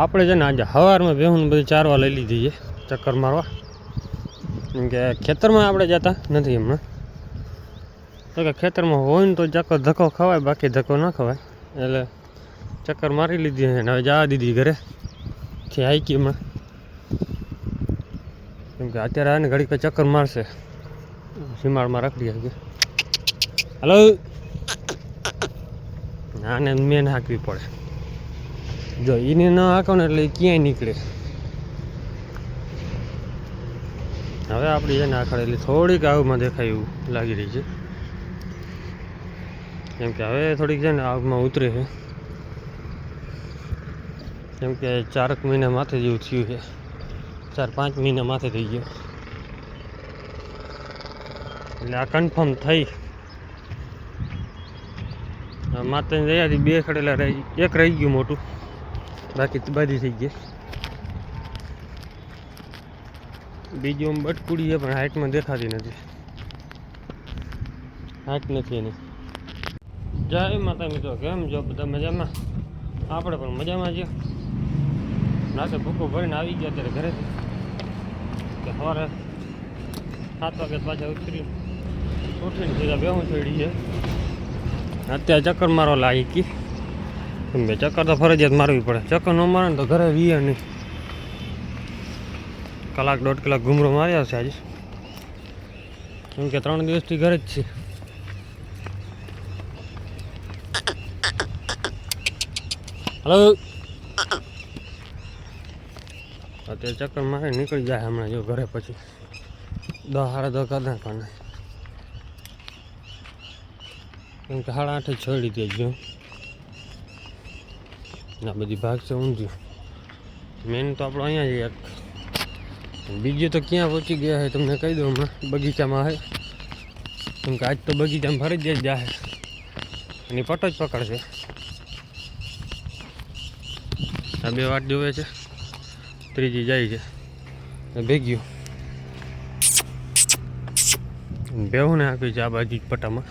આપણે છે ને આજે સવારમાં બેહું બધી ચારવા લઈ લીધી છે ચક્કર મારવા, કેમ કે ખેતરમાં આપણે જતા નથી હમણાં. તો કે ખેતરમાં હોય ને તો ચક્કર ધક્કો ખવાય, બાકી ધક્કો ન ખવાય. એટલે ચક્કર મારી લીધી અને હવે જવા દીધી ઘરે થી હાઈકી હમણાં, કેમ કે અત્યારે આને ઘડીક ચક્કર મારશે, સીમાડમાં રાખી દઈએ. હલો, આને મેન હાંકવી પડે, જો એને ન હાંકો ને એટલે ક્યાંય નીકળે. હવે આપણી છે ને આખડેલી થોડીક આવમાં દેખાય એવું લાગી રહી છે, કેમ કે હવે થોડીક છે ને આગમાં ઉતરે છે, કેમ કે 4 મહિના માથે જેવું થયું છે, 4-5 મહિના માથે થઈ ગયો. એટલે આ કન્ફર્મ થઈ. માતાની દયાથી 2 ખડેલા રહી, એક રહી ગયું મોટું, બાકી બધી થઈ ગઈ. બીજું બટકુડી છે પણ હાઇટમાં દેખાતી નથી, હાઇટ નથી એની. જય માતા મિત્રો, કેમ જો બધા મજામાં? આપણે પણ મજામાં છીએ. રાતે ભૂકો ભરીને આવી ગયા અત્યારે ઘરેથી, કે સવારે 7 વાગે પાછા ઉઠીને સીધા બેહું ચડી છે. અત્યારે ચક્કર મારવા લાગી કી, કેમ કે ચક્કર તો ફરજિયાત મારવી પડે. ચક્કર ન મારે ને તો ઘરે વીએ નહીં. 1-1.5 કલાક ઘૂમરો માર્યા છે આજે, કેમ કે 3 દિવસથી ઘરે જ છે. હલો, અત્યારે ચક્કર મારે નીકળી જાય હમણાં જો ઘરે, પછી 10-10 કલાક કાને, કેમ કે 8:30 છોડી દે જો. આ બધી ભાગ છે ઊંધી. મેન તો આપણો અહીંયા જ એક, બીજું તો ક્યાં પહોંચી ગયા છે તમને કહી દઉં. હમણાં બગીચામાં છે, કેમ કે આજ તો બગીચામાં ફરજિયાત જાય, એની પટો જ પકડશે. આ 2 વાટ જોવે છે, ત્રીજી જાય છે ભેગ્યું. બેહું ને આપી છે આ બાજુ પટ્ટામાં.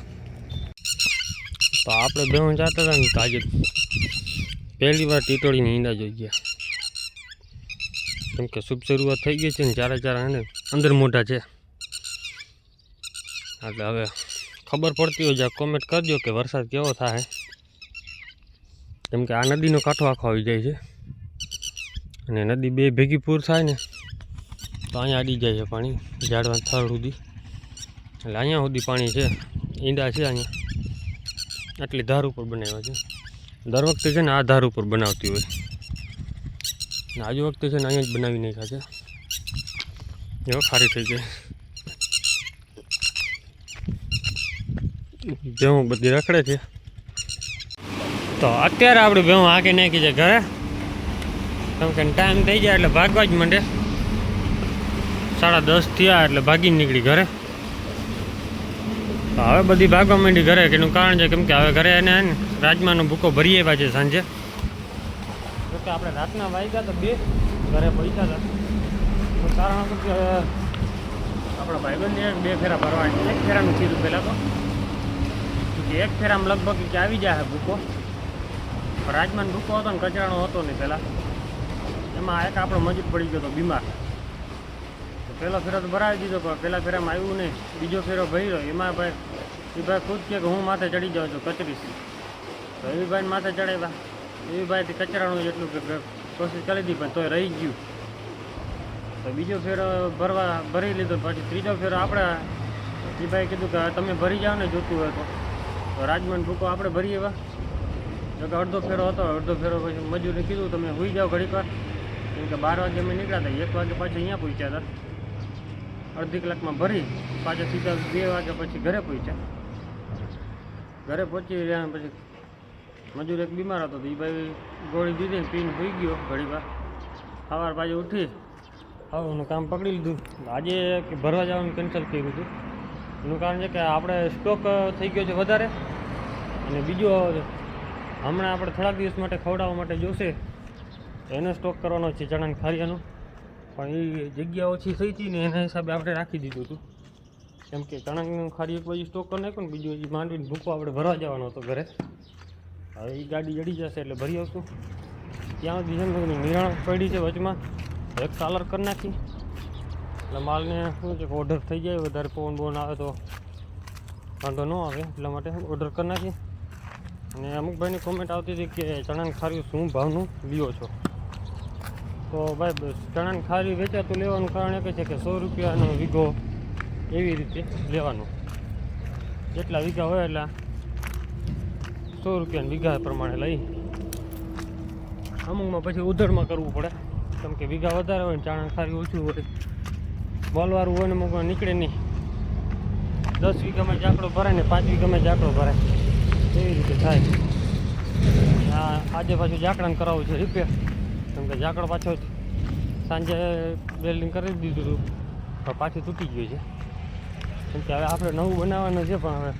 તો આપણે બેહું જાતા હતા ને, તો આજે પહેલી વાર ટીટોળીની ઈંડા જોઈ ગયા, કેમ કે શુભ શરૂઆત થઈ ગઈ છે ને. 4 એને અંદર મોઢા છે. એટલે હવે ખબર પડતી હોય જ્યાં કોમેન્ટ કરજો કે વરસાદ કેવો થાય, કેમ કે આ નદીનો કાંઠો આખો આવી જાય છે, અને નદી 2 ભેગી પૂર થાય ને તો અહીંયા અડી જાય છે પાણી ઝાડવા થડ સુધી. એટલે અહીંયા સુધી પાણી છે, ઈંડા છે અહીંયા. આટલી ધાર ઉપર બનાવ્યા છે. દર વખતે છે ને આ ધાર ઉપર બનાવતી હોય, આજુ વખતે છે ને અહીંયા જ બનાવી નાખ્યા છે. એવો ખારી થઈ ગઈ. ભેહું બધી રખડે છે. તો અત્યારે આપણે ભેહું આગે નાખી છે ઘરે, કેમ કે ટાઈમ થઈ જાય એટલે ભાગવા જ માંડે. 10:30 થયા એટલે ભાગીને નીકળી ઘરે. તો હવે બધી ભાગવા માંડી ઘરે, કે એનું કારણ છે કેમ કે હવે ઘરે એને રાજમાનો ભૂકો ભરી આવ્યા છે સાંજે. તો કે આપણે રાતના વાગ્યા તો 2 ઘરે પૈસા હતા. એનું કારણ હતું કે આપણા ભાઈબંધને 2 ફેરા ભરવા, 1 ફેરાનું કીધું પહેલાં તો, 1 ફેરામાં લગભગ કે આવી જાય ભૂકો. રાજમાનો ભૂકો હતો ને કચરાનો હતો નહીં પહેલાં. એમાં એક આપણો મજૂર પડી ગયો હતો બીમાર. તો પહેલો ફેરો તો ભરાવી દીધો, પણ પહેલા ફેરામાં આવ્યું નહીં. બીજો ફેરો ભર્યો, એમાં ભાઈ એ ભાઈ ખુદ કે હું માથે ચડી જાઉં છું કચરીથી. તો એવી ભાઈને માથે ચડાવ્યા. એવી ભાઈથી કચરાનું જેટલું કોશિશ કરી હતી, પણ તોય રહી ગયું. તો બીજો ફેરો ભરી લીધો. પછી ત્રીજો ફેરો આપણે એ ભાઈ કીધું કે તમે ભરી જાઓ ને જોતું હોય તો રાજમાનો ભૂકો આપણે ભરી એવા. જો કે અડધો ફેરો હતો, અડધો ફેરો પછી મજૂરને કીધું તમે હોઈ જાઓ ઘડીક વાર, કેમ કે 12 વાગે અમે નીકળ્યા હતા. 1 વાગે પાછું અહીંયા પહોંચ્યા હતા. અડધી કલાકમાં ભરી પાછા સીધા 2 વાગે પછી ઘરે પહોંચ્યા. ઘરે પહોંચી રહ્યા પછી મજૂર એક બીમાર હતો, તો એ ભાઈ ગોળી દીધી ને પીને હોઈ ગયો ઘડી વાર. સવાર પાછું ઉઠી હવાનું કામ પકડી લીધું. આજે કે ભરવા જવાનું કેન્સલ કર્યું હતું. એનું કારણ છે કે આપણે સ્ટોક થઈ ગયો છે વધારે, અને બીજો હમણાં આપણે થોડાક દિવસ માટે ખવડાવવા માટે જોશે, તો એનો સ્ટોક કરવાનો છે ચણાની ખારિયાનો. પણ એ જગ્યા ઓછી થઈ હતી ને એના હિસાબે આપણે રાખી દીધું હતું, કેમ કે ચણાની ખારી એક બાજુ સ્ટોક કરી નાખ્યું ને બીજું હજી માંડવીને ભૂકો આપણે ભરવા જવાનો હતો ઘરે. હવે એ ગાડી જડી જશે એટલે ભરી આવશું. ત્યાં સુધી છે ને નિરાણ પડી છે વચમાં એક કાલર કરી નાખી એટલે માલને શું છે કે ઓર્ડર થઈ જાય, વધારે પવન બોન આવે તો વાંધો ન આવે એટલા માટે ઓર્ડર કરી નાખી. અને અમુક ભાઈની કોમેન્ટ આવતી હતી કે ચણાની ખારી શું ભાવનું લ્યો છો? તો ભાઈ ચણાની ખારી વેચાતું લેવાનું કારણ એક છે કે 100 રૂપિયાનો વીઘો એવી રીતે લેવાનું. જેટલા વીઘા હોય એટલા 100 રૂપિયાના વીઘા પ્રમાણે લઈ. અમુકમાં પછી ઉધડમાં કરવું પડે, કેમ કે વીઘા વધારે હોય ને ચણાની ખારી ઓછું હોય, બોલવાળું હોય ને અમુકમાં નીકળે નહીં. 10 વીઘામાં જાકડો ભરાય ને 5 વીઘામાં જાકડો ભરાય, એવી રીતે થાય. આજે પાછું જાકડાને કરાવવું છે રિપેર, કેમ કે જાકડો પાછો સાંજે વેલ્ડિંગ કરી દીધું હતું પણ પાછું તૂટી ગયું છે. કેમ કે હવે આપણે નવું બનાવવાનું છે, પણ હવે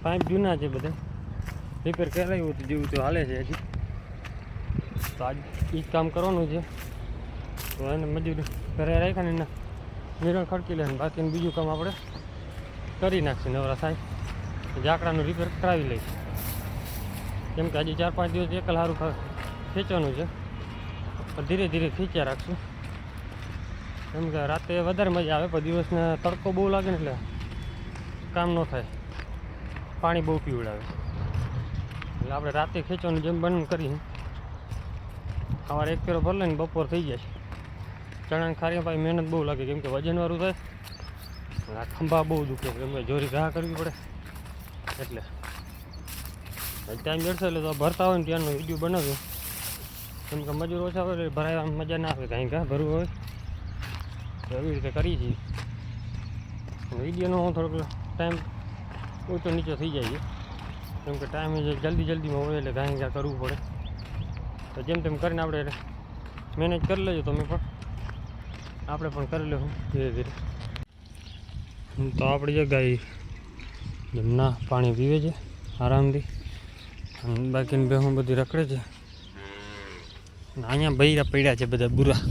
પાઇપ જૂના છે બધા, રિપેર કરાવ્યું હતું જેવું તો હાલે છે હજી. તો આજ એ જ કામ કરવાનું છે. તો એને મજૂરી ઘરે રાખ્યા ને એના નિરણ ખડકી લે, બાકીનું બીજું કામ આપણે કરી નાખશું નવરા થાય. જાકડાનું રિપેર કરાવી લઈશ, કેમ કે આજે 4-5 દિવસ એકલ સારું ખેંચવાનું છે, પણ ધીરે ધીરે ખેંચ્યા રાખશું. કેમ કે રાતે વધારે મજા આવે, પણ દિવસને તડકો બહુ લાગે ને એટલે કામ ન થાય, પાણી બહુ પીવડાવે. એટલે આપણે રાતે ખેંચવાનું જેમ બંધ કરી સવારે એક ફેરો ભર લઈને બપોર થઈ જાય. ચણાની ખારીમાં પાછી મહેનત બહુ લાગે, કેમ કે વજનવાળું થાય, આ ખંભા બહુ દુખે, કેમ કે જોરી ઘા કરવી પડે. એટલે ટાઈમ જડશે એટલે તો ભરતા હોય ને ત્યાંનો વિડીયો બનાવ્યો, કેમ કે મજૂર ઓછા હોય એટલે ભરાય મજા ના આવે, કાંઈ ઘા ભરવું હોય તો એવી રીતે કરીએ છીએ. વિડીયોનો થોડોક ટાઈમ ઊંચો નીચો થઈ જાય છે, કેમ કે ટાઈમ જલ્દીમાં હોય એટલે કાંઈ ઘા કરવું પડે. તો જેમ તેમ કરીને આપણે મેનેજ કરી લેજો, તમે પણ આપણે પણ કરી લેવું ધીરે ધીરે. તો આપણી જે ગાય જમના પાણી પીવે છે આરામથી, અને બાકીની ભેહું બધી રખડે છે. અહીંયા બૈરા પડ્યા છે બધા બુરા,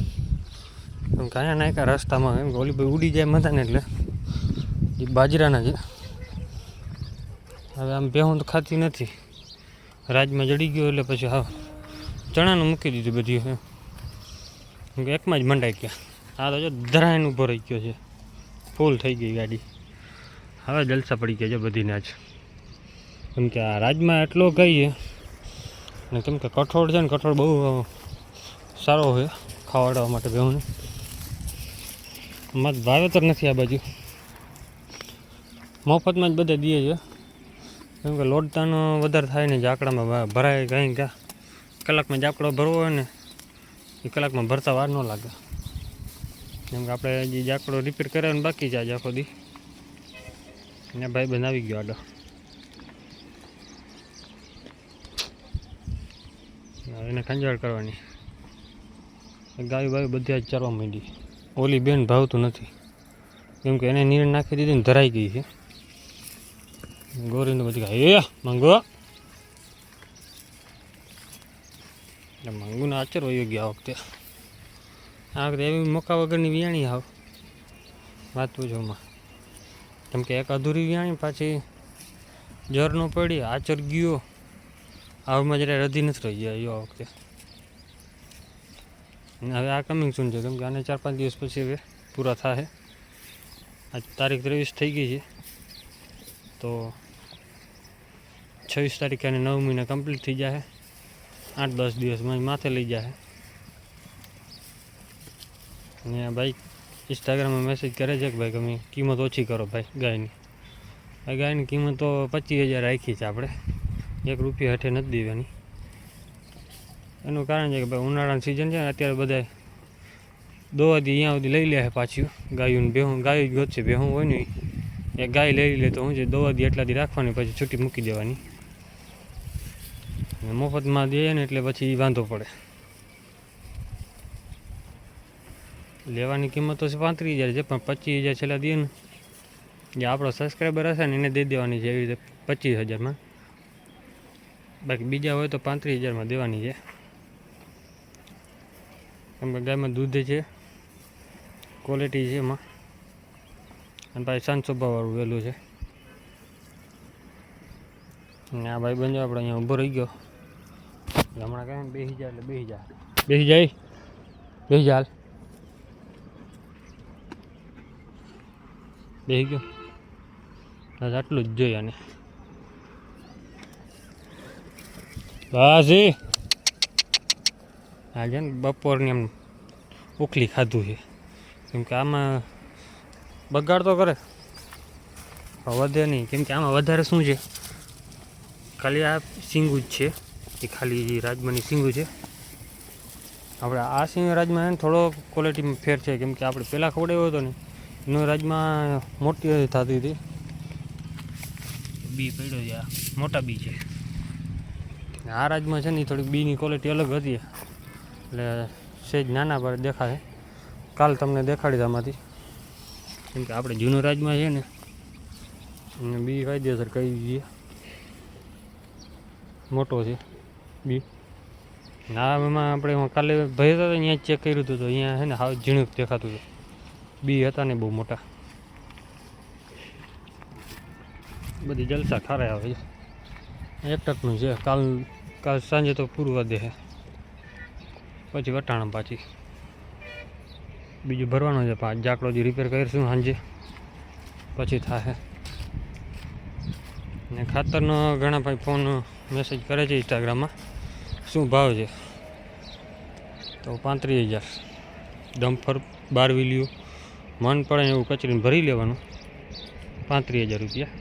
કેમ કે અહીંયા નાખ્યા રસ્તામાં, કેમ કે ઓલી ભાઈ ઉડી જાય મથા ને એટલે એ બાજરાના છે. હવે આમ ભેહું તો ખાતી નથી, રાજમાં જડી ગયો એટલે પછી હા ચણાનું મૂકી દીધું બધી, કેમ કે એકમાં જ મંડાઈ ગયા. આ તો જો ધરાઈને ઊભો રહી ગયો છે, ફૂલ થઈ ગઈ ગાડી. હવે જલસા પડી ગયા છે બધીને આજ, કેમ કે આ રાજમાં એટલો કહીએ ને, કેમ કે કઠોળ છે ને, કઠોળ બહુ સારો હોય ખાવાડવા માટે ભેહુંને. અમારે વાવેતર નથી આ બાજુ, મફતમાં જ બધા દે છે, કેમ કે લોડતાનો વધારે થાય ને, જાકડામાં ભરાય કાંઈ ક્યાં કલાકમાં જાકડો ભરવો હોય ને એ કલાકમાં ભરતા વાર ન લાગે. કેમ કે આપણે જે જાકડો રિપેર કરાવીને બાકી છે આજે આખો દી, ને ભાઈ બંધ આવી ગયો આડો. એને ખંજાળ કરવાની, ગાયું બાયું બધી આજ ચરવા માંડી. ઓલી બેન ભાવતું નથી, કેમ કે એને નીર નાખી દીધી ને ધરાઈ ગઈ છે. ગોરીને બધી એ મંગો એટલે મંગુને આચર વયો ગયા આ વખતે એવી મોકા વગરની વિયાણી આવ વાત પૂછોમાં. કેમ કે એક અધૂરી વિયાણી પાછી જર ન પડી, આચર ગયો, આવમાં જરા રધી નથી રહી જાય આ વખતે. હવે આ કમિંગ સૂન છે, કેમ કે આને 4-5 દિવસ પછી હવે પૂરા થાય. આજ તારીખ 23 થઈ ગઈ છે, તો 26 તારીખે અને 9 મહિના કમ્પ્લીટ થઈ જાય, 8-10 દિવસમાં માથે લઈ જાય. ને ભાઈ ઇન્સ્ટાગ્રામમાં મેસેજ કરે છે કે ભાઈ તમે કિંમત ઓછી કરો ભાઈ ગાયની. ગાયની કિંમત તો 25,000 રાખી છે આપણે, 1 રૂપિયા હેઠે નથી દેવાની. એનું કારણ છે કે ભાઈ ઉનાળાની સિઝન છે ને, અત્યારે બધા દોવાથી અહીંયા સુધી લઈ લે છે પાછી ગાયું ને ભેહું. ગાયું જ ગોતશે, ભેહું હોય ને એક ગાય લઈ લે તો શું છે, દોવાથી એટલાથી રાખવાની, પછી છૂટી મૂકી દેવાની. મફતમાં દે ને એટલે પછી વાંધો પડે. લેવાની કિંમત તો 35,000 છે, પણ 25,000 છેલ્લા દે ને, જે આપણો સબસ્ક્રાઈબર હશે ને એને દઈ દેવાની છે એવી રીતે 25,000માં. બાકી બીજા હોય તો 35,000માં દેવાની છે. કેમ કે ગાયમાં દૂધ છે, ક્વોલિટી છે એમાં, અને ભાઈ શાંત સ્વભાવવાળું વહેલું છે. ને આ ભાઈ બંધ આપણે અહીંયા ઊભો રહી ગયો, હમણાં કહે ને બેસી જાય એટલે બેસી જાય, બેસી જાય, બેસી જાય, બેસી ગયો. બસ આટલું જ જોઈએ આને. બસ આજે ને બપોરની એમ ઉખલી ખાધું છે, કેમ કે આમાં બગાડ તો કરે વધે નહીં, કેમ કે આમાં વધારે શું છે, ખાલી આ સિંગું જ છે, એ ખાલી રાજમાની સિંગું છે. આપણે આ સિંગ રાજમાં છે ને થોડો ક્વોલિટીમાં ફેર છે, કેમ કે આપણે પહેલાં ખવડાવ્યો હતો ને એનો રાજમાં મોટી થતી હતી, બી પડ્યો છે, આ મોટા બી છે. આ રાજમાં છે ને થોડીક બીની ક્વોલિટી અલગ હતી, એટલે સેજ નાના પર દેખાય. કાલ તમને દેખાડી આમાંથી, કેમ કે આપણે જૂનો રાજમાં છે ને એને બી કાયદેસર કહી દઈએ મોટો છે બી. ના એમાં આપણે કાલે ભાઈ હતા અહીંયા ચેક કર્યું હતું, તો અહીંયા છે ને હાવ ઝીણું દેખાતું હતું, બી હતા ને બહુ મોટા. બધી જલસા ખારા આવે છે. એક ટકનું છે, કાલ સાંજે તો પૂરું વધે છે, પછી વટાણા પાછી બીજું ભરવાનું છે. પાંચ જાકડો જે રિપેર કરીશું સાંજે પછી થાય. ને ખાતરનો ઘણા ભાઈ ફોન મેસેજ કરે છે ઇન્સ્ટાગ્રામમાં, શું ભાવ છે, તો 35,000 ડમ્ફર 12 વિલીઓ મન પડે એવું કચરીને ભરી લેવાનું, 35,000 રૂપિયા.